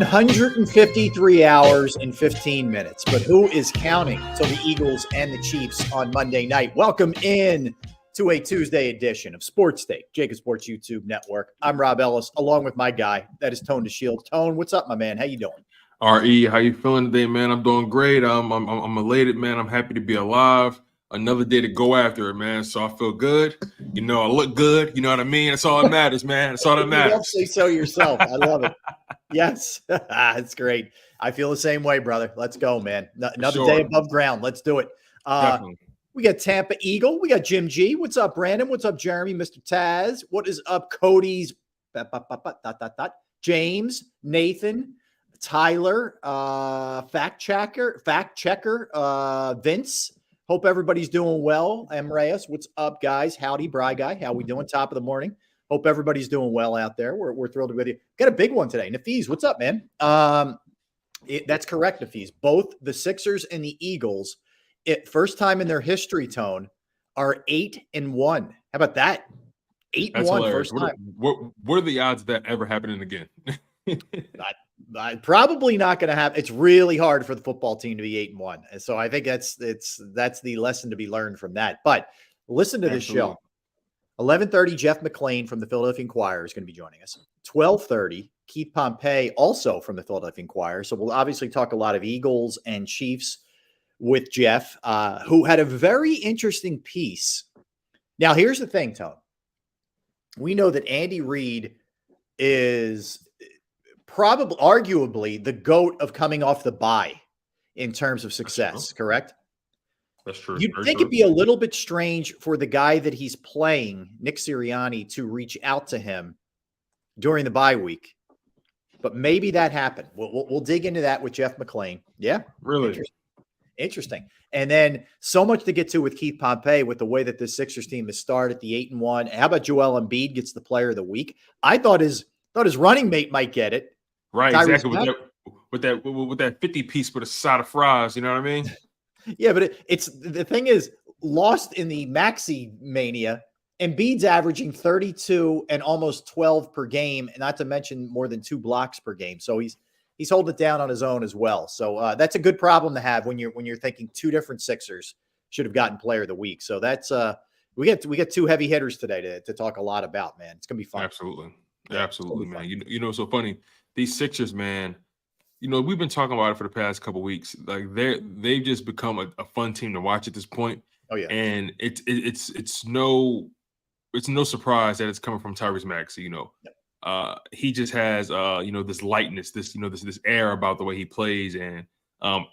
153 hours and 15 minutes, but who is counting? So the Eagles and the Chiefs on Monday night. Welcome in to a Tuesday edition of Sports Take, JAKIB Sports YouTube Network. I'm Rob Ellis, along with my guy, that is Tone DeShield. Tone, what's up, my man? How you doing? RE, how you feeling today, man? I'm doing great. I'm elated, man. I'm happy to be alive. Another day to go after it, man. So I feel good. You know, I look good. You know what I mean? That's all that matters, man. That's all that matters. You don't say so yourself. I love it. Yes, it's great. I feel the same way, brother. Let's go, man. Another day above ground. Let's do it. We got Tampa Eagle. We got Jim G. What's up, Brandon? What's up, Jeremy? Mr. Taz. What is up, Cody's? James, Nathan, Tyler, fact checker, Vince. Hope everybody's doing well. Reyes, what's up, guys? Howdy, Bry Guy. How we doing? Top of the morning. Hope everybody's doing well out there. We're thrilled to be with you. Got a big one today. Nafeez, what's up, man? That's correct, Nafeez. Both the Sixers and the Eagles, first time in their history, Tone, are 8-1. How about that? 8-1 first time. What are the odds of that ever happening again? Probably not going to happen. It's really hard for the football team to be 8-1. And so I think that's the lesson to be learned from that. But listen to this show. 11:30, Jeff McClain from the Philadelphia Inquirer is going to be joining us. 12:30, Keith Pompey, also from the Philadelphia Inquirer. So we'll obviously talk a lot of Eagles and Chiefs with Jeff, who had a very interesting piece. Now, here's the thing, Tone. We know that Andy Reid is probably, arguably, the GOAT of coming off the bye in terms of success, correct? That's true. You'd think it'd be a little bit strange for the guy that he's playing, Nick Sirianni, to reach out to him during the bye week. But maybe that happened. We'll dig into that with Jeff McClain. Yeah. Really? Interesting. And then so much to get to with Keith Pompey with the way that this Sixers team has started, the 8-1. How about Joel Embiid gets the player of the week? I thought his running mate might get it. Right, Tyrese exactly. With that 50 piece with a side of fries, you know what I mean? Yeah, but it's the thing is, lost in the Maxey mania, Embiid's averaging 32 and almost 12 per game, and not to mention more than 2 blocks per game. So he's holding it down on his own as well. So that's a good problem to have when you're thinking 2 different Sixers should have gotten player of the week. So that's we get 2 heavy hitters today to talk a lot about, man. It's gonna be fun. Absolutely, man. You know, it's so funny. These Sixers, man. You know, we've been talking about it for the past couple of weeks. Like they've just become a fun team to watch at this point. Oh yeah, and it's no surprise that it's coming from Tyrese Maxey. You know, he just has this lightness, this air about the way he plays, and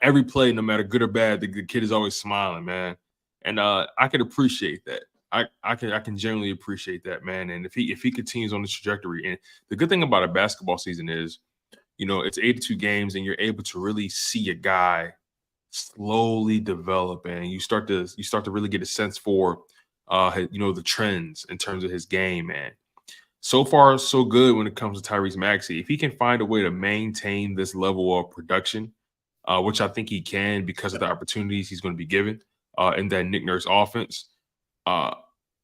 every play, no matter good or bad, the kid is always smiling, man. And I can appreciate that. I can generally appreciate that, man. And if he continues on this trajectory, and the good thing about a basketball season is, you know, it's 82 games, and you're able to really see a guy slowly develop, and you start to really get a sense for, the trends in terms of his game, man. So far, so good when it comes to Tyrese Maxey. If he can find a way to maintain this level of production, which I think he can because of the opportunities he's going to be given in that Nick Nurse offense,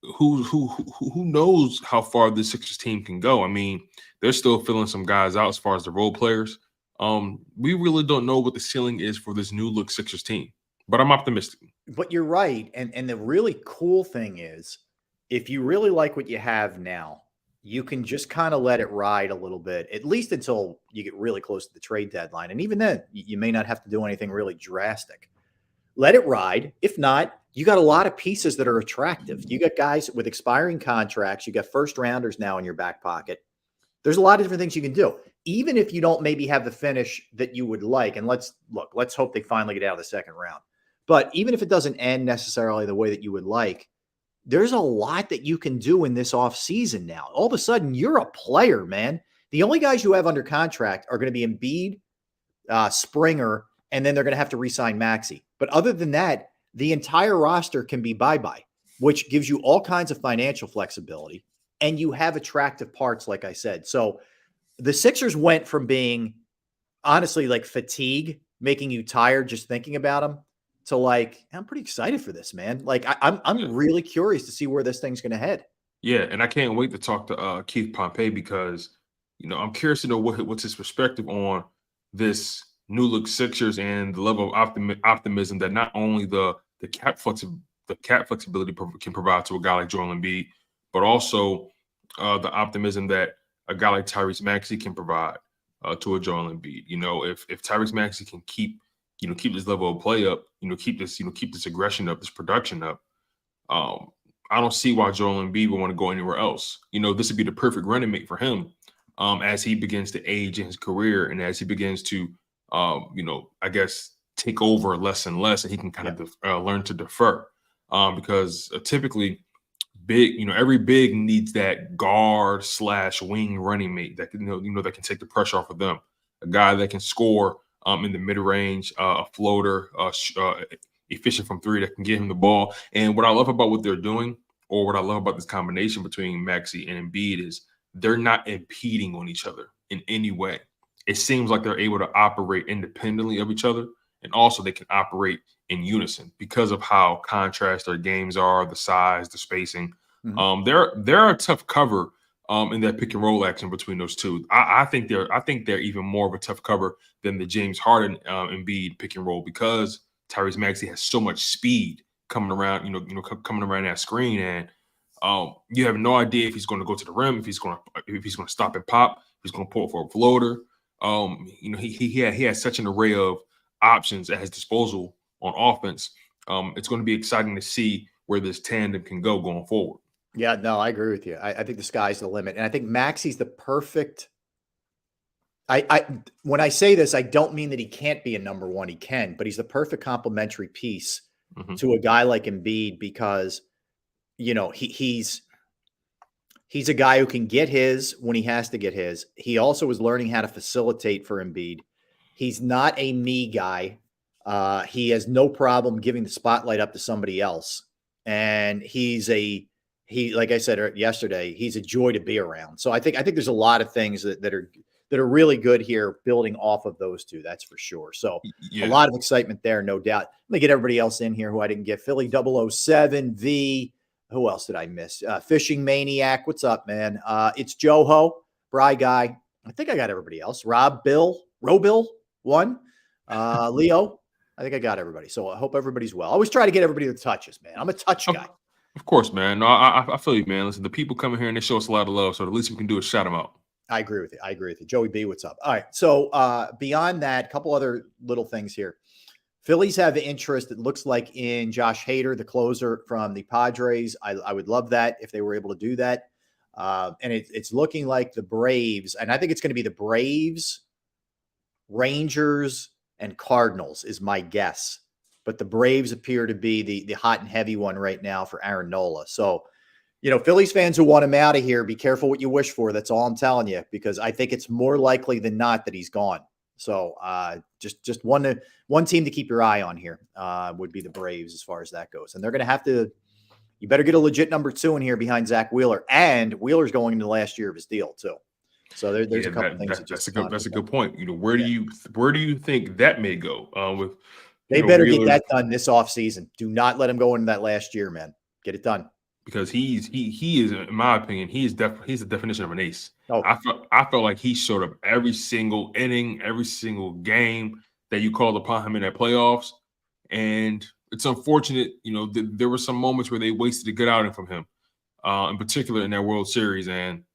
who knows how far this Sixers team can go? I mean, they're still filling some guys out as far as the role players. We really don't know what the ceiling is for this new look Sixers team, but I'm optimistic. But you're right. And the really cool thing is, if you really like what you have now, you can just kind of let it ride a little bit, at least until you get really close to the trade deadline. And even then, you may not have to do anything really drastic. Let it ride. If not, you got a lot of pieces that are attractive. You got guys with expiring contracts. You got first rounders now in your back pocket. There's a lot of different things you can do. Even if you don't maybe have the finish that you would like, and let's hope they finally get out of the second round. But even if it doesn't end necessarily the way that you would like, there's a lot that you can do in this offseason now. All of a sudden, you're a player, man. The only guys you have under contract are going to be Embiid, Springer, and then they're going to have to re-sign Maxey. But other than that, the entire roster can be bye-bye, which gives you all kinds of financial flexibility, and you have attractive parts, like I said. So the Sixers went from being, honestly, like fatigue, making you tired just thinking about them, to like, I'm pretty excited for this, man. Like, I'm really curious to see where this thing's going to head. Yeah, and I can't wait to talk to Keith Pompey because, you know, I'm curious to know what's his perspective on this new look Sixers and the level of optimism that not only the cap flexibility can provide to a guy like Joel Embiid, but also the optimism that a guy like Tyrese Maxey can provide to a Joel Embiid. If Tyrese Maxey can keep this level of play up, keep this aggression up, this production up, I don't see why Joel Embiid would want to go anywhere else. This would be the perfect running mate for him as he begins to age in his career and as he begins to, I guess, take over less and less, and he can kind of learn to defer because typically every big needs that guard / wing running mate that can, that can take the pressure off of them. A guy that can score in the mid range, a floater, efficient from three that can get him the ball. And what I love about what they're doing, or what I love about this combination between Maxey and Embiid, is they're not impeding on each other in any way. It seems like they're able to operate independently of each other, and also they can operate in unison because of how contrast their games are, the size, the spacing. Mm-hmm. They're a tough cover in that pick and roll action between those two. I think they're even more of a tough cover than the James Harden Embiid pick and roll, because Tyrese Maxey has so much speed coming around, coming around that screen, and you have no idea if he's going to go to the rim, if he's going to stop and pop, if he's going to pull for a floater. He has such an array of options at his disposal on offense. It's going to be exciting to see where this tandem can go going forward. Yeah, no, I agree with you. I think the sky's the limit, and I think Maxey's the perfect. When I say this, I don't mean that he can't be a number one. He can, but he's the perfect complementary piece to a guy like Embiid, because he's a guy who can get his when he has to get his. He also is learning how to facilitate for Embiid. He's not a me guy. He has no problem giving the spotlight up to somebody else, and like I said yesterday, he's a joy to be around. So I think there's a lot of things that are really good here, building off of those two. That's for sure. So a lot of excitement there, no doubt. Let me get everybody else in here who I didn't get. Philly 007 V. Who else did I miss? Fishing Maniac. What's up, man? It's Joho, Bry Guy. I think I got everybody else. Robill 1. Leo. I think I got everybody. So I hope everybody's well. I always try to get everybody that touches, man. I'm a touch guy. Of course, man. No, I feel you, man. Listen, the people coming here and they show us a lot of love, so the least we can do is shout them out. I agree with you. Joey B, what's up? All right. So beyond that, a couple other little things here. Phillies have interest, it looks like, in Josh Hader, the closer from the Padres. I would love that if they were able to do that. And it's looking like the Braves, and I think it's going to be the Braves, Rangers, and Cardinals is my guess. But the Braves appear to be the hot and heavy one right now for Aaron Nola. So, Phillies fans who want him out of here, be careful what you wish for. That's all I'm telling you, because I think it's more likely than not that he's gone. So just one team to keep your eye on here would be the Braves as far as that goes. And they're going to have to – you better get a legit number 2 in here behind Zach Wheeler. And Wheeler's going into the last year of his deal too. So there's a couple things. That's a good point. Where do you think that may go? They better Wheeler, get that done this offseason. Do not let him go into that last year, man. Get it done. Because he is, in my opinion, he's the definition of an ace. Oh. I felt like he showed up every single inning, every single game that you called upon him in that playoffs. And it's unfortunate, there were some moments where they wasted a good outing from him, in particular in that World Series. And,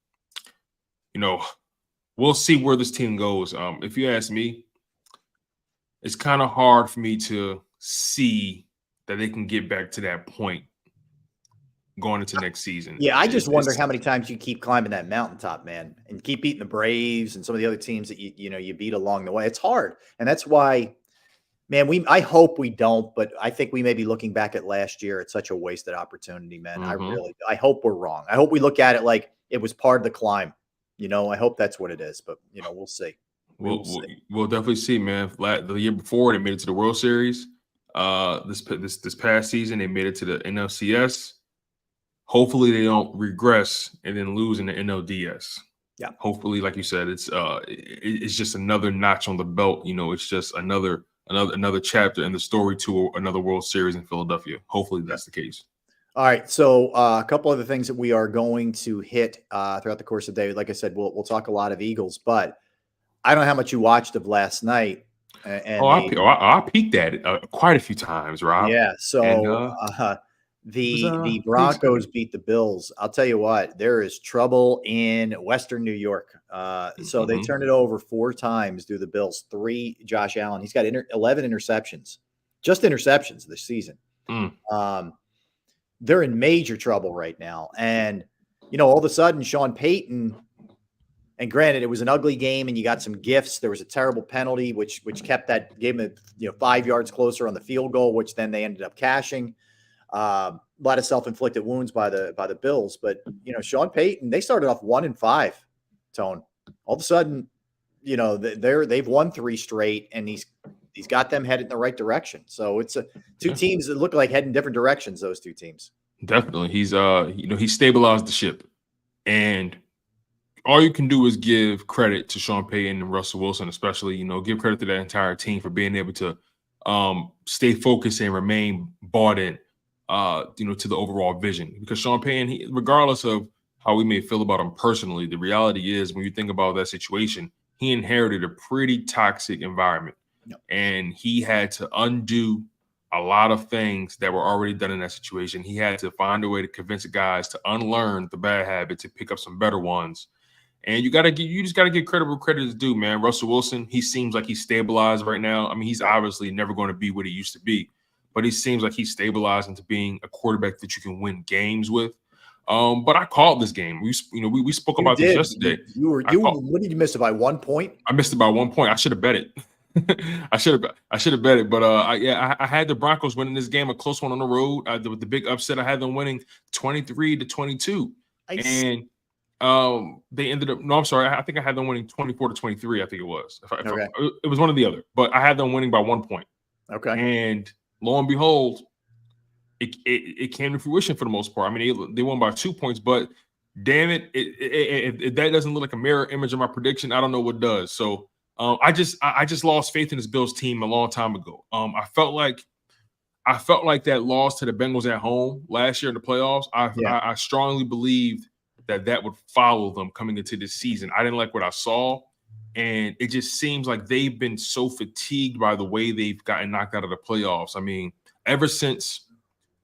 we'll see where this team goes. If you ask me, it's kind of hard for me to see that they can get back to that point going into next season. Yeah, I just wonder how many times you keep climbing that mountaintop, man, and keep beating the Braves and some of the other teams that you beat along the way. It's hard, and that's why, man. I hope we don't, but I think we may be looking back at last year. It's such a wasted opportunity, man. I hope we're wrong. I hope we look at it like it was part of the climb. I hope that's what it is, but we'll see. We'll definitely see, man. The year before, they made it to the World Series. This past season, they made it to the NLCS. Hopefully, they don't regress and then lose in the NLDS. Yeah. Hopefully, like you said, it's just another notch on the belt. It's just another chapter in the story to another World Series in Philadelphia. Hopefully, that's the case. All right. So a couple other things that we are going to hit throughout the course of the day. Like I said, we'll talk a lot of Eagles, but I don't know how much you watched of last night. I peeked at it quite a few times, Rob. Yeah. And So the Broncos beat the Bills. I'll tell you what, there is trouble in Western New York. So they turned it over 4 times to the Bills. 3, Josh Allen. He's got 11 interceptions, just interceptions this season. They're in major trouble right now. And, all of a sudden, Sean Payton, and granted, it was an ugly game and you got some gifts. There was a terrible penalty, which kept that game at 5 yards closer on the field goal, which then they ended up cashing. A lot of self-inflicted wounds by the Bills. But, Sean Payton, they started off 1-5, Tone. All of a sudden, they've won 3 straight, and he's got them headed in the right direction. So it's two teams that look like heading different directions, those 2 teams. Definitely. He's he stabilized the ship. And all you can do is give credit to Sean Payton and Russell Wilson, especially, give credit to that entire team for being able to stay focused and remain bought in, to the overall vision. Because Sean Payton, regardless of how we may feel about him personally, the reality is when you think about that situation, he inherited a pretty toxic environment. Yep. And he had to undo a lot of things that were already done in that situation. He had to find a way to convince the guys to unlearn the bad habits and pick up some better ones. And you just gotta give credit where credit is due, man. Russell Wilson, he seems like he's stabilized right now. I mean, he's obviously never going to be what he used to be, but he seems like he's stabilized into being a quarterback that you can win games with. But I called this game. We spoke about this yesterday. What did you miss it by 1 point? I missed it by 1 point. I should have bet it. I should have bet it. But I had the Broncos winning this game, a close one on the road. The big upset, I had them winning 23-22. And they ended up, no, I'm sorry. I think I had them winning 24-23. I think it was. It was one or the other, but I had them winning by 1 point. Okay. And lo and behold, it came to fruition for the most part. I mean, they won by 2 points, but damn it, if that doesn't look like a mirror image of my prediction, I don't know what does. So I just lost faith in this Bills team a long time ago. I felt like that loss to the Bengals at home last year in the playoffs. I strongly believed that would follow them coming into this season. I didn't like what I saw, and it just seems like they've been so fatigued by the way they've gotten knocked out of the playoffs. I mean, ever since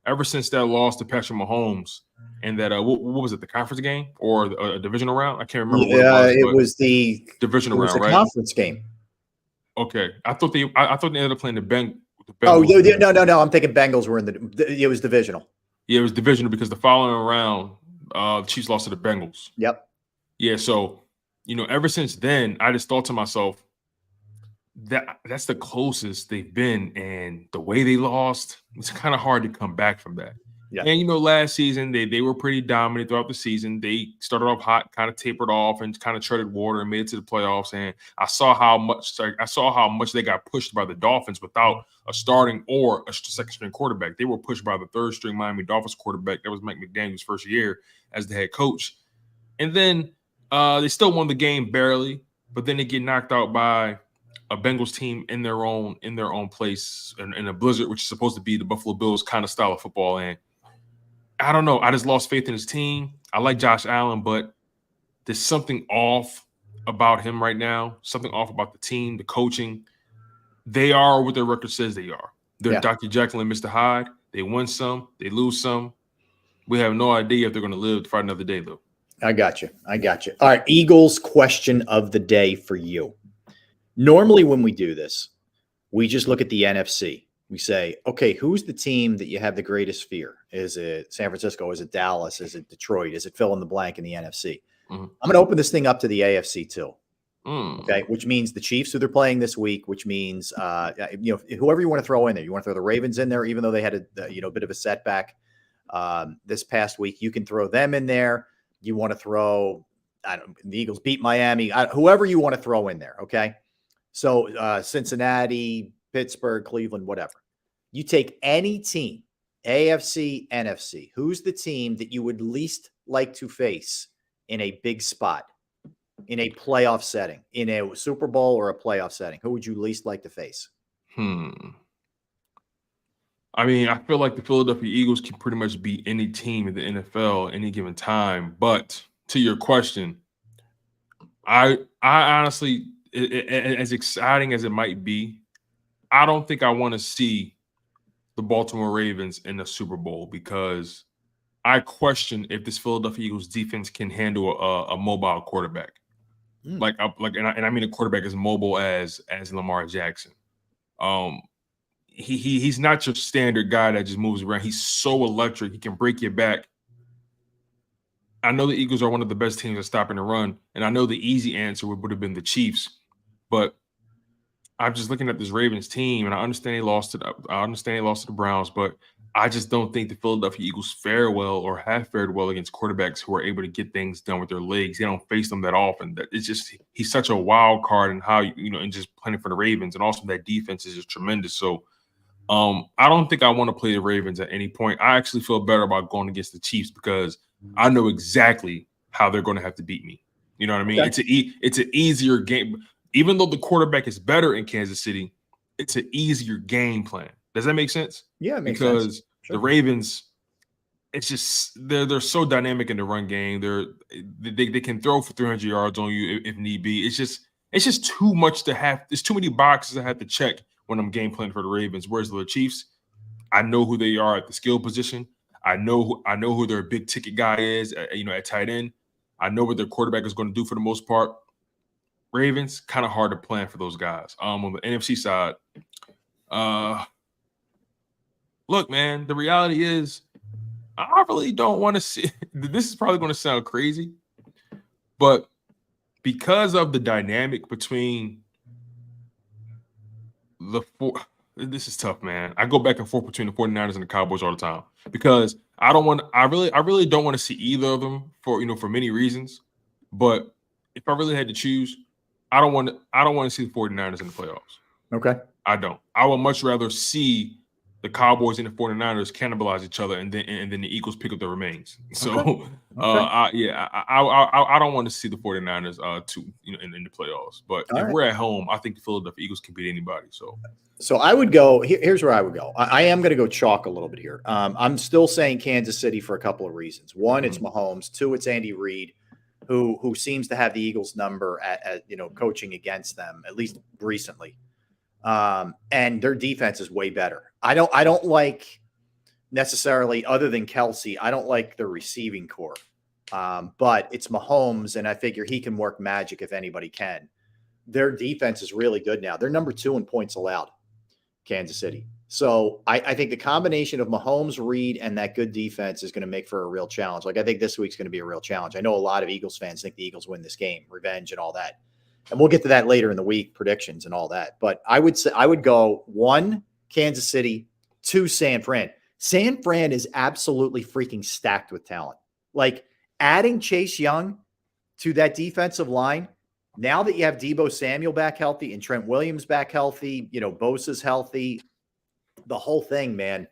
that loss to Patrick Mahomes and that what was it, the conference game or a divisional round? I can't remember. Yeah, it was the divisional round, right? Conference game. Okay, I thought they ended up playing the Bengals. Oh, no! I'm thinking Bengals were it was divisional. Yeah, it was divisional because the following round, the Chiefs lost to the Bengals. Yep. Yeah, so ever since then, I just thought to myself that's the closest they've been, and the way they lost, it's kind of hard to come back from that. Yeah. And last season they were pretty dominant throughout the season. They started off hot, kind of tapered off, and kind of treaded water and made it to the playoffs. And I saw how much they got pushed by the Dolphins without a starting or a second string quarterback. They were pushed by the third string Miami Dolphins quarterback. That was Mike McDaniel's first year as the head coach. And then they still won the game barely, but then they get knocked out by a Bengals team in their own place in a blizzard, which is supposed to be the Buffalo Bills kind of style of football. And I don't know. I just lost faith in his team. I like Josh Allen, but there's something off about him right now, something off about the team, the coaching. They are what their record says they are. They're Dr. Jekyll and Mr. Hyde. They win some, they lose some. We have no idea if they're going to live to fight another day, though. I got you. All right, Eagles question of the day for you. Normally when we do this, we just look at the NFC. We say, okay, who's the team that you have the greatest fear? Is it San Francisco? Is it Dallas? Is it Detroit? Is it fill in the blank in the NFC? Mm-hmm. I'm going to open this thing up to the AFC too. Okay, which means the Chiefs who they're playing this week, which means whoever you want to throw in there. You want to throw the Ravens in there, even though they had a bit of a setback this past week. You can throw them in there. You want to throw the Eagles beat Miami. Whoever you want to throw in there. Okay, so Cincinnati, Pittsburgh, Cleveland, whatever. You take any team, AFC, NFC. Who's the team that you would least like to face in a big spot, in a playoff setting, in a Super Bowl or a playoff setting? Who would you least like to face? I mean, I feel like the Philadelphia Eagles can pretty much beat any team in the NFL at any given time. But to your question, I honestly, as exciting as it might be, I don't think I want to see the Baltimore Ravens in the Super Bowl, because I question if this Philadelphia Eagles defense can handle a mobile quarterback. And I mean a quarterback as mobile as Lamar Jackson. He's not your standard guy that just moves around. He's so electric. He can break your back. I know the Eagles are one of the best teams at stopping the run, and I know the easy answer would have been the Chiefs, but I'm just looking at this Ravens team, and I understand they lost to the Browns, but I just don't think the Philadelphia Eagles fare well or have fared well against quarterbacks who are able to get things done with their legs. They don't face them that often. It's just, he's such a wild card in how, and just playing for the Ravens, and also that defense is just tremendous. So I don't think I want to play the Ravens at any point. I actually feel better about going against the Chiefs because I know exactly how they're going to have to beat me. You know what I mean? Okay. It's an easier game. Even though the quarterback is better in Kansas City, it's an easier game plan. Does that make sense? Yeah, it makes sense. Because the Ravens, it's just they're so dynamic in the run game. They can throw for 300 yards on you if need be. It's just too much to have. There's too many boxes I have to check when I'm game planning for the Ravens. Whereas the Chiefs, I know who they are at the skill position. I know who their big ticket guy is. At tight end. I know what their quarterback is going to do for the most part. Ravens, kind of hard to plan for those guys. On the NFC side, look, man, the reality is I really don't want to see – this is probably going to sound crazy, but because of the dynamic between the four – this is tough, man. I go back and forth between the 49ers and the Cowboys all the time because I really don't want to see either of them for many reasons. But if I really had to choose, I don't want to see the 49ers in the playoffs. Okay. I don't. I would much rather see the Cowboys and the 49ers cannibalize each other and then the Eagles pick up the remains. So okay. I don't want to see the 49ers in the playoffs. But if we're at home, I think the Philadelphia Eagles can beat anybody. So I would go, here's where I would go. I am going to go chalk a little bit here. I'm still saying Kansas City for a couple of reasons. One, it's Mahomes. Two, it's Andy Reid, who seems to have the Eagles number at coaching against them, at least recently. And their defense is way better. I don't like necessarily, other than Kelsey, I don't like the receiving core. But it's Mahomes, and I figure he can work magic if anybody can. Their defense is really good now. They're number 2 in points allowed, Kansas City. So I think the combination of Mahomes, Reed, and that good defense is going to make for a real challenge. Like, I think this week's going to be a real challenge. I know a lot of Eagles fans think the Eagles win this game, revenge and all that. And we'll get to that later in the week, predictions and all that. But I would say I would go 1, Kansas City, 2, San Fran. San Fran is absolutely freaking stacked with talent. Like, adding Chase Young to that defensive line, now that you have Deebo Samuel back healthy and Trent Williams back healthy, Bosa's healthy, the whole thing, man.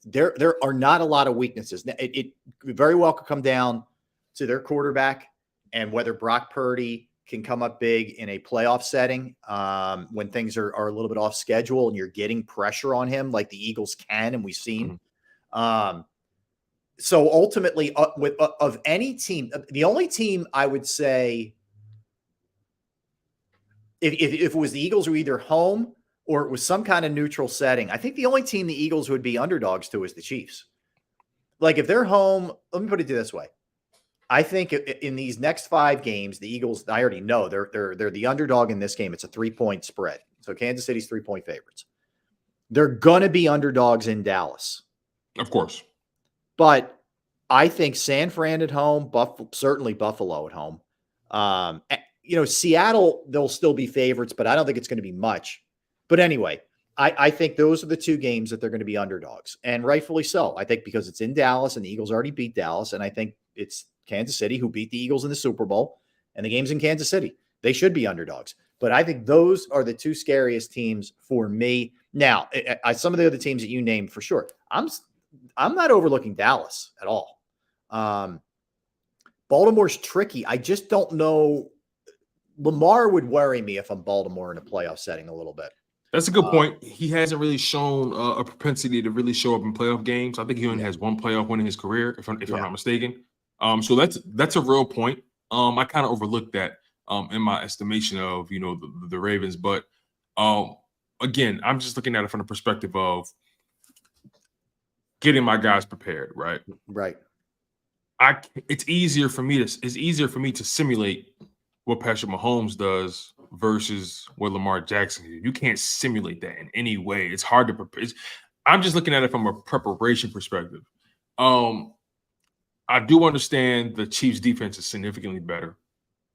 There are not a lot of weaknesses. It very well could come down to their quarterback and whether Brock Purdy can come up big in a playoff setting when things are a little bit off schedule and you're getting pressure on him like the Eagles can, and we've seen. So ultimately, of any team, the only team I would say, if it was the Eagles were either home or it was some kind of neutral setting, I think the only team the Eagles would be underdogs to is the Chiefs. Like, if they're home, let me put it this way. I think in these next 5 games, the Eagles, I already know they're the underdog in this game. It's a 3-point spread. So Kansas City's 3-point favorites. They're going to be underdogs in Dallas. Of course. But I think San Fran at home, certainly Buffalo at home. Seattle, they'll still be favorites, but I don't think it's going to be much. But anyway, I think those are the 2 games that they're going to be underdogs, and rightfully so. I think because it's in Dallas and the Eagles already beat Dallas, and I think it's Kansas City who beat the Eagles in the Super Bowl, and the game's in Kansas City. They should be underdogs. But I think those are the 2 scariest teams for me. Now, some of the other teams that you named for sure, I'm not overlooking Dallas at all. Baltimore's tricky. I just don't know. Lamar would worry me if I'm Baltimore in a playoff setting a little bit. That's a good point. He hasn't really shown a propensity to really show up in playoff games. I think he only has 1 playoff win in his career, if I'm not mistaken. So that's a real point. I kind of overlooked that. in my estimation of, the Ravens. But again, I'm just looking at it from the perspective of getting my guys prepared, right? Right. It's easier for me to simulate what Patrick Mahomes does versus what Lamar Jackson did. You can't simulate that in any way. It's hard to prepare. I'm just looking at it from a preparation perspective. I do understand the Chiefs' defense is significantly better.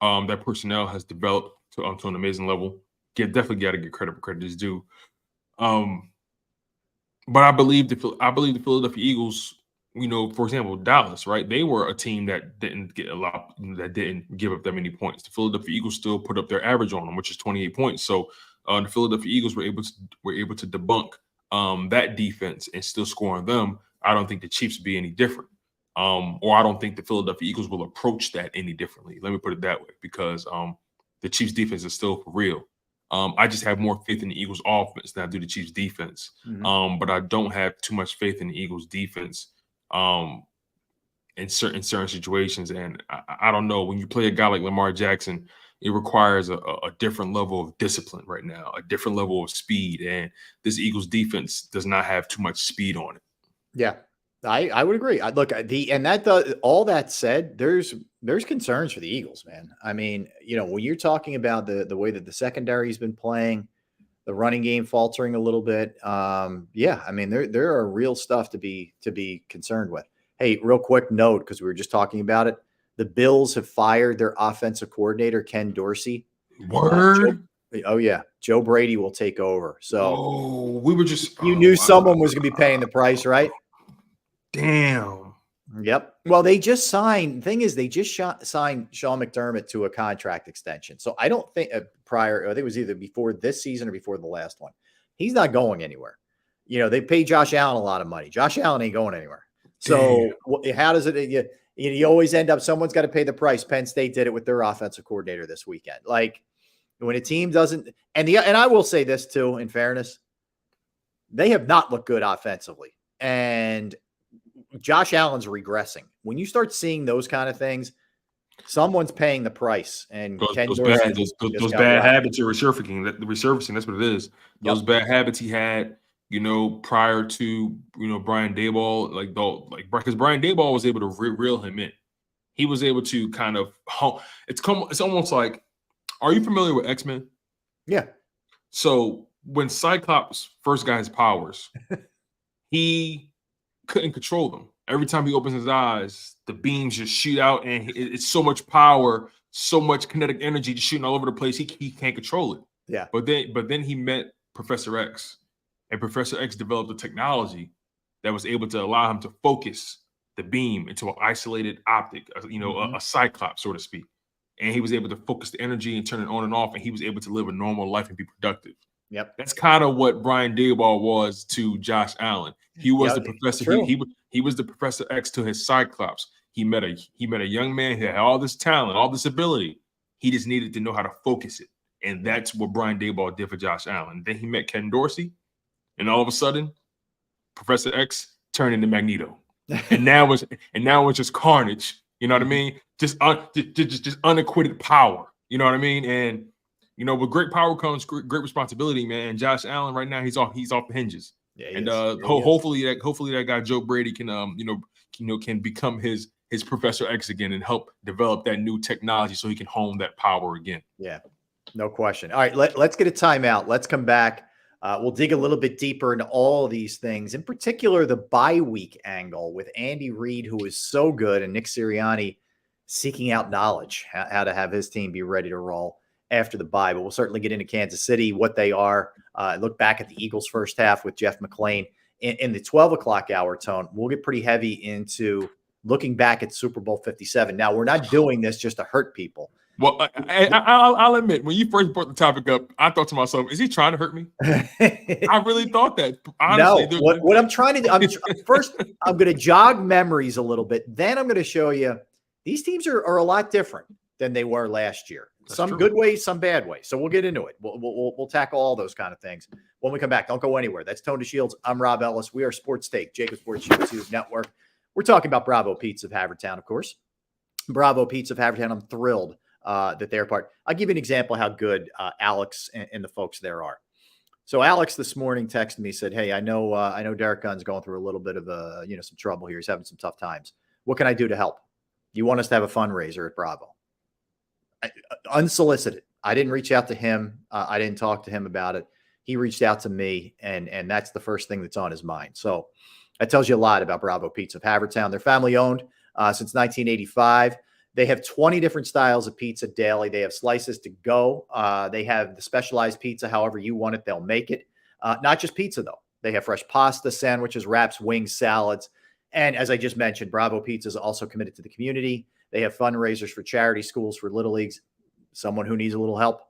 That personnel has developed to an amazing level. Definitely got to get credit where credit is due. But I believe the Philadelphia Eagles, for example, Dallas, right? They were a team that didn't give up that many points. The Philadelphia Eagles still put up their average on them, which is 28 points. So the Philadelphia Eagles were able to debunk that defense and still score on them. I don't think the Chiefs would be any different. Or I don't think the Philadelphia Eagles will approach that any differently. Let me put it that way, because the Chiefs defense is still for real. I just have more faith in the Eagles offense than I do the Chiefs defense. Mm-hmm. But I don't have too much faith in the Eagles defense in certain situations. And I don't know, when you play a guy like Lamar Jackson, it requires a different level of discipline right now, a different level of speed. And this Eagles defense does not have too much speed on it. Yeah, I would agree. All that said, there's concerns for the Eagles, man. I mean, when you're talking about the way that the secondary's been playing, the running game faltering a little bit. Yeah, I mean, there are real stuff to be concerned with. Hey, real quick note, because we were just talking about it. The Bills have fired their offensive coordinator, Ken Dorsey. Word. Joe Brady will take over. So you knew someone was going to be paying the price, right? Damn. Yep. Well, they just signed. Thing is, they just signed Sean McDermott to a contract extension. So I don't think I think it was either before this season or before the last one. He's not going anywhere. They pay Josh Allen a lot of money. Josh Allen ain't going anywhere. So how does it? You always end up, someone's got to pay the price. Penn State did it with their offensive coordinator this weekend. Like, when a team doesn't, and I will say this too, in fairness, they have not looked good offensively. And Josh Allen's regressing. When you start seeing those kind of things, someone's paying the price. And those bad habits are resurfacing. That's what it is. Those bad habits he had, prior to Brian Daboll, because Brian Daboll was able to reel him in. He was able to kind of it's almost like, are you familiar with X-Men? Yeah. So when Cyclops first got his powers, he couldn't control them. Every time he opens his eyes, the beams just shoot out, and it's so much power, so much kinetic energy just shooting all over the place. He can't control it. Yeah. But then he met Professor X, and Professor X developed a technology that was able to allow him to focus the beam into an isolated optic, a Cyclops, so to speak. And he was able to focus the energy and turn it on and off, and he was able to live a normal life and be productive. Yep. That's kind of what Brian Daboll was to Josh Allen. He was the professor. He was the Professor X to his Cyclops. He met a young man who had all this talent, all this ability. He just needed to know how to focus it. And that's what Brian Daboll did for Josh Allen. Then he met Ken Dorsey, and all of a sudden, Professor X turned into Magneto. And now it's just carnage. You know what I mean? Just unacquitted power. You know what I mean? And with great power comes great responsibility, man. And Josh Allen right now, he's off the hinges. Yeah, and hopefully that guy Joe Brady can can become his Professor X again and help develop that new technology so he can hone that power again. Yeah, no question. All right, let's get a timeout. Let's come back. We'll dig a little bit deeper into all of these things, in particular the bye week angle with Andy Reid, who is so good, and Nick Sirianni seeking out knowledge, how to have his team be ready to roll after the bye. But we'll certainly get into Kansas City, what they are. Look back at the Eagles' first half with Jeff McClain in the 12 o'clock hour tone. We'll get pretty heavy into looking back at Super Bowl 57. Now, we're not doing this just to hurt people. Well, I'll admit, when you first brought the topic up, I thought to myself, is he trying to hurt me? I really thought that. Honestly, no, what I'm trying to do, first, I'm going to jog memories a little bit. Then I'm going to show you these teams are a lot different than they were last year. Some good ways, some bad ways. So we'll get into it. We'll tackle all those kind of things when we come back. Don't go anywhere. That's Tony Shields. I'm Rob Ellis. We are Sports Take, JAKIB Sports YouTube Network. We're talking about Bravo Pizza of Havertown, of course. Bravo Pizza of Havertown. I'm thrilled that they're part. I'll give you an example of how good Alex and the folks there are. So Alex this morning texted me, said, "Hey, I know Derek Gunn's going through a little bit of some trouble here. He's having some tough times. What can I do to help? You want us to have a fundraiser at Bravo?" Unsolicited. I didn't reach out to him. I didn't talk to him about it. He reached out to me, and that's the first thing that's on his mind. So that tells you a lot about Bravo Pizza of Havertown. They're family owned since 1985. They have 20 different styles of pizza daily. They have slices to go. They have the specialized pizza, however you want it, they'll make it. Not just pizza, though. They have fresh pasta, sandwiches, wraps, wings, salads. And as I just mentioned, Bravo Pizza is also committed to the community. They have fundraisers for charity schools, for Little Leagues, someone who needs a little help.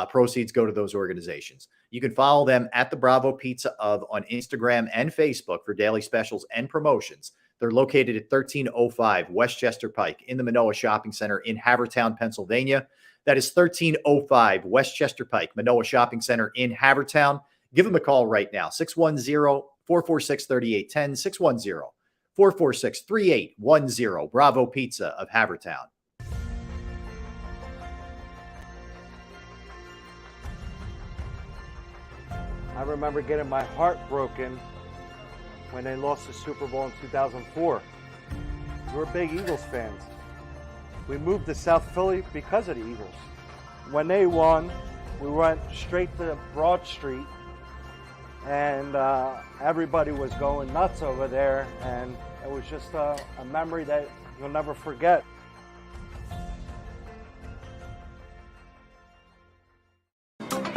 Proceeds go to those organizations. You can follow them at the Bravo Pizza of on Instagram and Facebook for daily specials and promotions. They're located at 1305 Westchester Pike in the Manoa Shopping Center in Havertown, Pennsylvania. That is 1305 Westchester Pike, Manoa Shopping Center in Havertown. Give them a call right now, 610-446-3810, 610-446-3810, Bravo Pizza of Havertown. I remember getting my heart broken when they lost the Super Bowl in 2004. We're big Eagles fans. We moved to South Philly because of the Eagles. When they won, we went straight to Broad Street, and everybody was going nuts over there, and it was just a memory that you'll never forget.